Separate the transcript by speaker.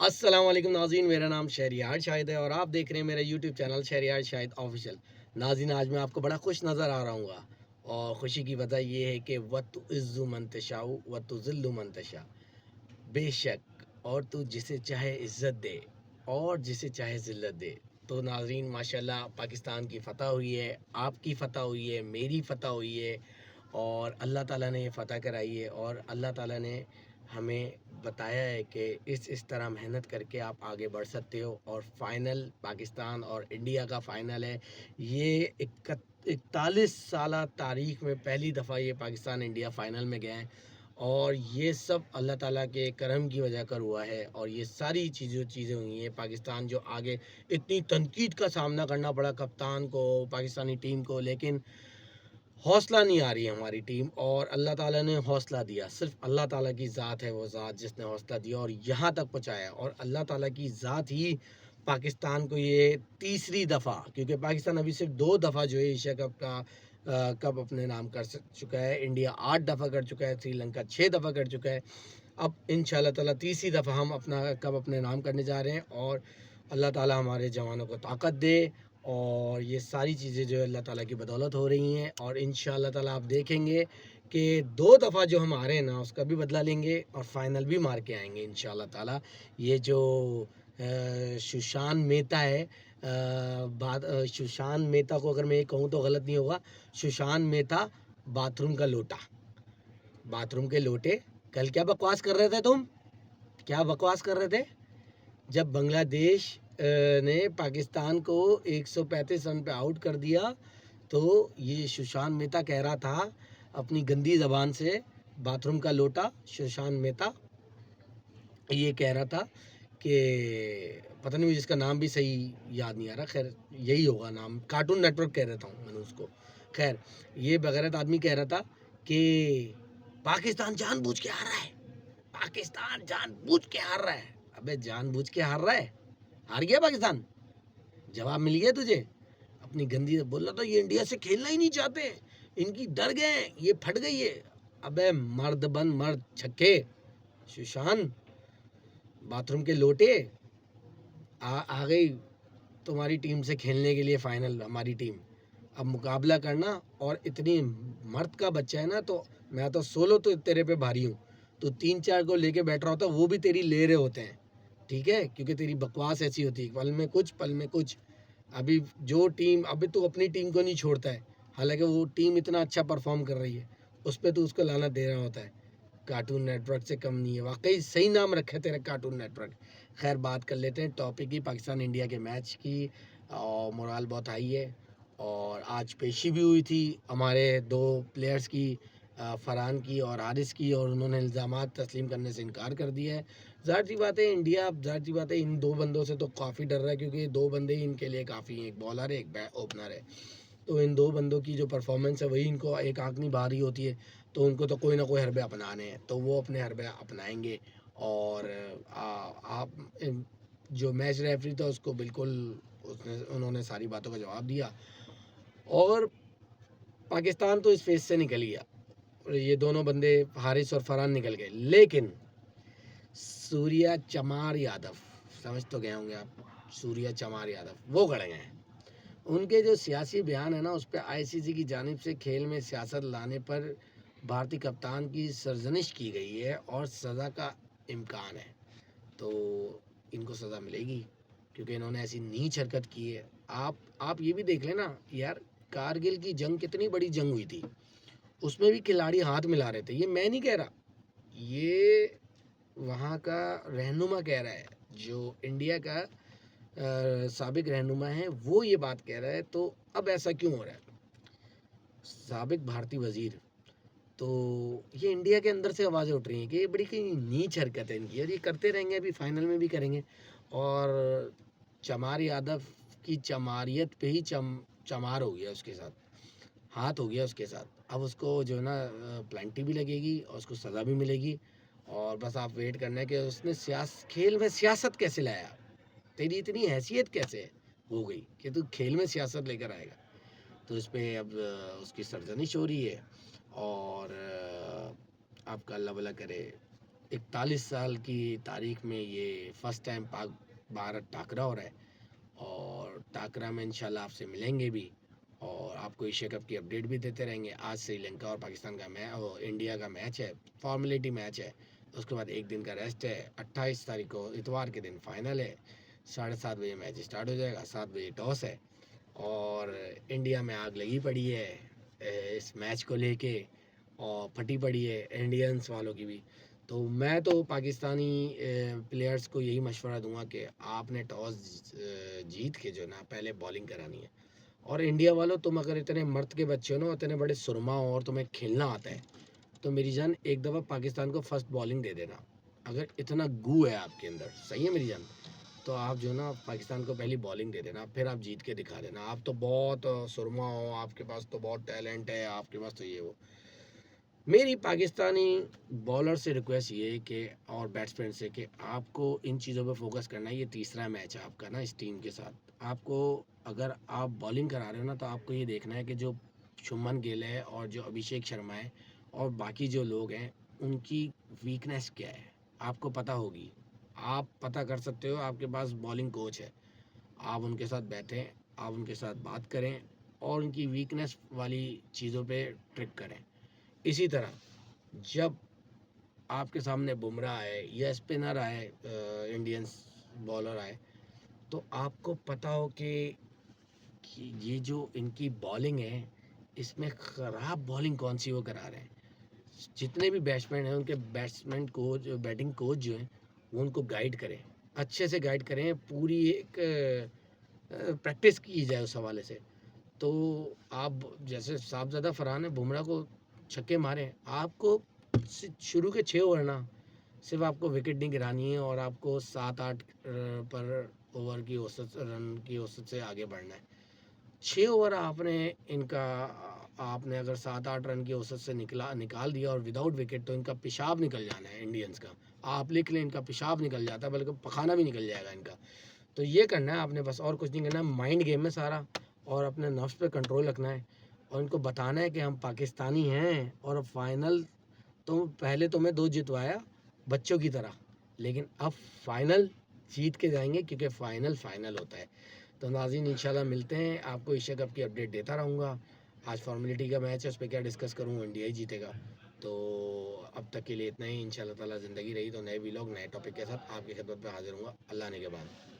Speaker 1: अस्सलाम वालेकुम नाज़रीन, मेरा नाम शहरियार शाहिद है और आप देख रहे हैं मेरा YouTube channel Shahryar Shahid official. नाज़रीन, आज मैं आपको बड़ा खुश नज़र आ रहा हूँ और ख़ुशी की वजह ये है कि वतुइज़्ज़ु मन तशाउ वतुज़िल्लु मन तशा। बेशक और तू जिसे चाहे इज़्ज़त दे और जिसे चाहे ज़िल्लत दे। तो नाज़रीन, माशाल्लाह पाकिस्तान की फ़तह हुई है, आपकी फ़तह हुई है, मेरी फ़तह हुई है और अल्लाह ताला ने ये फ़तह कराई है और अल्लाह ताला ने हमें बताया है कि इस तरह मेहनत करके आप आगे बढ़ सकते हो। और फ़ाइनल पाकिस्तान और इंडिया का फ़ाइनल है। ये 41 साला तारीख़ में पहली दफ़ा ये पाकिस्तान इंडिया फ़ाइनल में गए हैं और ये सब अल्लाह ताला के करम की वजह कर हुआ है और ये सारी चीज़ें हुई हैं। पाकिस्तान जो आगे इतनी तनकीद का सामना करना पड़ा कप्तान को, पाकिस्तानी टीम को, लेकिन हौसला नहीं आ रही है हमारी टीम और अल्लाह ताला ने हौसला दिया। सिर्फ़ अल्लाह ताला की ज़ात है वो ज़ात जिसने हौसला दिया और यहाँ तक पहुँचाया और अल्लाह ताला की ज़ात ही पाकिस्तान को ये तीसरी दफ़ा, क्योंकि पाकिस्तान अभी सिर्फ 2 दफ़ा जो है एशिया कप का कप अपने नाम कर चुका है। इंडिया 8 दफ़ा कर चुका है, श्रीलंका 6 दफ़ा कर चुका है। अब इंशाल्लाह ताला तीसरी दफ़ा हम अपना कप अपने नाम करने जा रहे हैं और अल्लाह ताला हमारे जवानों को ताकत दे और ये सारी चीज़ें जो है अल्लाह ताला की बदौलत हो रही हैं और इंशाल्लाह ताला आप देखेंगे कि 2 दफ़ा जो हम हारे हैं ना उसका भी बदला लेंगे और फाइनल भी मार के आएँगे इंशाल्लाह ताला। ये जो सुशांत मेहता है, सुशांत मेहता को अगर मैं ये कहूँ तो गलत नहीं होगा, सुशांत मेहता बाथरूम का लोटा, बाथरूम के लोटे। कल क्या बकवास कर रहे थे तुम? क्या बकवास कर रहे थे? जब बांग्लादेश ने पाकिस्तान को 135 रन पे आउट कर दिया तो ये सुशांत मेहता कह रहा था अपनी गंदी ज़बान से, बाथरूम का लोटा सुशांत मेहता ये कह रहा था कि पता नहीं मुझे इसका नाम भी सही याद नहीं आ रहा, खैर यही होगा नाम, कार्टून नेटवर्क कह देता हूँ मैंने उसको। खैर ये बगैरत आदमी कह रहा था कि पाकिस्तान जानबूझ के हार रहा है, पाकिस्तान जानबूझ के हार रहा है। अबे जानबूझ के हार रहा है? हार गया पाकिस्तान? जवाब मिल गया तुझे? अपनी गंदी बोल रहा था ये इंडिया से खेलना ही नहीं चाहते, इनकी डर गए, ये फट गई है। अबे मर्द बन मर्द छक्के, सुशांत बाथरूम के लोटे। आ गई तुम्हारी टीम से खेलने के लिए फाइनल हमारी टीम। अब मुकाबला करना और इतनी मर्द का बच्चा है ना, तो मैं तो सोलो तो तेरे पे भारी हूँ। तो 3-4 को लेके बैठ रहा होता वो भी तेरी ले रहे होते हैं, ठीक है? क्योंकि तेरी बकवास ऐसी होती है, पल में कुछ पल में कुछ। अभी जो टीम, अभी तू अपनी टीम को नहीं छोड़ता है, हालांकि वो टीम इतना अच्छा परफॉर्म कर रही है, उस पर तू उसको लाना दे रहा होता है। कार्टून नेटवर्क से कम नहीं है, वाकई सही नाम रखा है तेरा, कार्टून नेटवर्क। खैर बात कर लेते हैं टॉपिक की, पाकिस्तान इंडिया के मैच की। और मोराल बहुत हाई है और आज पेशी भी हुई थी हमारे 2 प्लेयर्स की, फरहान की और हारिस की, और उन्होंने इल्ज़ामात तस्लीम करने से इनकार कर दिया है। ज़ाहिर सी बात है इंडिया, ज़ाहिर सी बात है इन 2 बंदों से तो काफ़ी डर रहा है, क्योंकि 2 बंदे ही इनके लिए काफ़ी हैं, एक बॉलर है एक ओपनर है। तो इन 2 बंदों की जो परफॉर्मेंस है वही इनको एक आँख नहीं भर रही होती है, तो उनको तो कोई ना कोई हरबे अपनाने हैं, तो वो अपने हरबे अपनाएंगे। और आप जो मैच रेफरी था उसको बिल्कुल उन्होंने सारी बातों का जवाब दिया और पाकिस्तान तो इस फेज से निकल गया और ये दोनों बंदे हारिस और फरहान निकल गए। लेकिन सूर्या चमार यादव, समझ तो गए होंगे आप, सूर्या चमार यादव वो गड़ गए हैं। उनके जो सियासी बयान है ना, उस पर आईसीसी की जानिब से खेल में सियासत लाने पर भारतीय कप्तान की सरजनिश की गई है और सज़ा का इम्कान है। तो इनको सज़ा मिलेगी क्योंकि इन्होंने ऐसी नीच हरकत की है। आप ये भी देख लेना यार, कारगिल की जंग कितनी बड़ी जंग हुई थी, उसमें भी खिलाड़ी हाथ मिला रहे थे। ये मैं नहीं कह रहा, ये वहाँ का रहनुमा कह रहा है, जो इंडिया का साबिक रहनुमा है वो ये बात कह रहा है। तो अब ऐसा क्यों हो रहा है? साबिक भारतीय वजीर, तो ये इंडिया के अंदर से आवाज़ें उठ रही हैं कि ये बड़ी कहीं नीच हरकत है इनकी और ये करते रहेंगे, अभी फाइनल में भी करेंगे। और चमार यादव की चमारियत पे ही चमार हो गया उसके साथ, हाथ हो गया उसके साथ। अब उसको जो है ना प्लेंटी भी लगेगी और उसको सज़ा भी मिलेगी और बस आप वेट करना है कि उसने खेल में सियासत कैसे लाया, तेरी इतनी हैसियत कैसे हो गई कि तू खेल में सियासत लेकर आएगा। तो इस पे अब उसकी सरजनिश हो रही है और आपका अल्लाह भला करे 41 سال کی تاریخ میں یہ فرسٹ ٹائم پاک بھارت ٹاکرا ہو رہا ہے، اور ٹاکرا میں انشاءاللہ آپ سے ملیں گے بھی، اور آپ کو ایشیا کپ کی اپڈیٹ بھی دیتے رہیں گے. آج سری لنکا اور پاکستان کا انڈیا کا میچ ہے، فارمیلٹی میچ ہے. اس کے بعد ایک دن کا ریسٹ ہے. 28 تاریخ کو اتوار کے دن فائنل ہے. 7:30 بجے میچ اسٹارٹ ہو جائے گا. 7 بجے ٹاس ہے، اور انڈیا میں آگ لگی پڑی ہے اس میچ کو لے کے، اور پھٹی پڑی ہے انڈینس والوں کی بھی. تو میں تو پاکستانی پلیئرز کو یہی مشورہ دوں گا کہ آپ نے ٹاس جیت کے جو نا پہلے بالنگ کرانی ہے. اور انڈیا والوں، تم اگر اتنے مرد کے بچے ہو نا، اتنے بڑے سرما ہو، اور تمہیں کھیلنا آتا ہے، تو میری جان ایک دفعہ پاکستان کو فرسٹ بالنگ دے دینا. اگر اتنا گو ہے آپ کے اندر، صحیح ہے میری جان، تو آپ جو نا پاکستان کو پہلی بالنگ دے دینا، پھر آپ جیت کے دکھا دینا. آپ تو بہت سرما ہو، آپ کے پاس تو بہت ٹیلنٹ ہے، آپ کے پاس تو یہ وہ. میری پاکستانی بالر سے ریکویسٹ یہ ہے کہ، اور بیٹسمین سے، کہ آپ کو ان چیزوں پہ فوکس کرنا ہے. یہ تیسرا میچ ہے آپ کا نا اس ٹیم کے ساتھ. آپ کو اگر آپ بالنگ کرا رہے ہو نا، تو آپ کو یہ دیکھنا ہے کہ جو شمن گل ہے اور جو ابھیشیک شرما ہے اور باقی جو لوگ ہیں، ان کی ویکنیس کیا ہے آپ کو پتہ ہوگی. آپ پتہ کر سکتے ہو، آپ کے پاس بالنگ کوچ ہے. آپ ان کے ساتھ بیٹھیں، آپ ان کے ساتھ بات کریں، اور ان کی ویکنیس والی چیزوں پہ ٹرک کریں. اسی طرح جب آپ کے سامنے بمراہ آئے یا اسپنر آئے، انڈینس بالر آئے، تو آپ کو پتہ ہو کہ یہ جو ان کی بالنگ ہے، اس میں خراب بالنگ کون سی وہ کرا رہے ہیں. جتنے بھی بیٹسمین ہیں، ان کے بیٹسمین کوچ، بیٹنگ کوچ جو ہیں، وہ ان کو گائیڈ کریں، اچھے سے گائیڈ کریں. پوری ایک پریکٹس کی جائے اس حوالے سے. تو آپ جیسے صاحبزادہ فرحان بمراہ کو چھکے ماریں، آپ کو شروع کے 6 اوور نا صرف آپ کو وکٹ نہیں گرانی ہے، اور آپ کو 7-8 پر اوور کی اوسط رن کی اوسط سے آگے بڑھنا ہے. 6 اوور آپ نے ان کا، آپ نے اگر 7-8 رن کی اوسط سے نکال دیا اور وداؤٹ وکٹ، تو ان کا پیشاب نکل جانا ہے انڈینس کا. آپ لکھ لیں، ان کا پیشاب نکل جاتا ہے، بلکہ پخانہ بھی نکل جائے گا ان کا. تو یہ کرنا ہے آپ نے، بس اور کچھ نہیں کرنا ہے. مائنڈ گیم ہے سارا، اور اپنے نفس پہ کنٹرول رکھنا ہے، اور ان کو بتانا ہے کہ ہم پاکستانی ہیں. اور فائنل تو پہلے تمہیں 2 جتوایا بچوں کی طرح، لیکن اب فائنل جیت کے جائیں گے، کیونکہ فائنل ہوتا ہے. تو ناظرین انشاءاللہ ملتے ہیں، آپ کو ایشیا کپ کی اپڈیٹ دیتا رہوں گا. آج فارمیلٹی کا میچ ہے، اس پہ کیا ڈسکس کروں، انڈیا ہی جیتے گا. تو اب تک کے لیے اتنا ہی. انشاءاللہ تعالیٰ زندگی رہی تو نئے ویلاگ، نئے ٹاپک کے ساتھ آپ کی خدمت میں حاضر ہوں گا. اللہ نے کے بعد.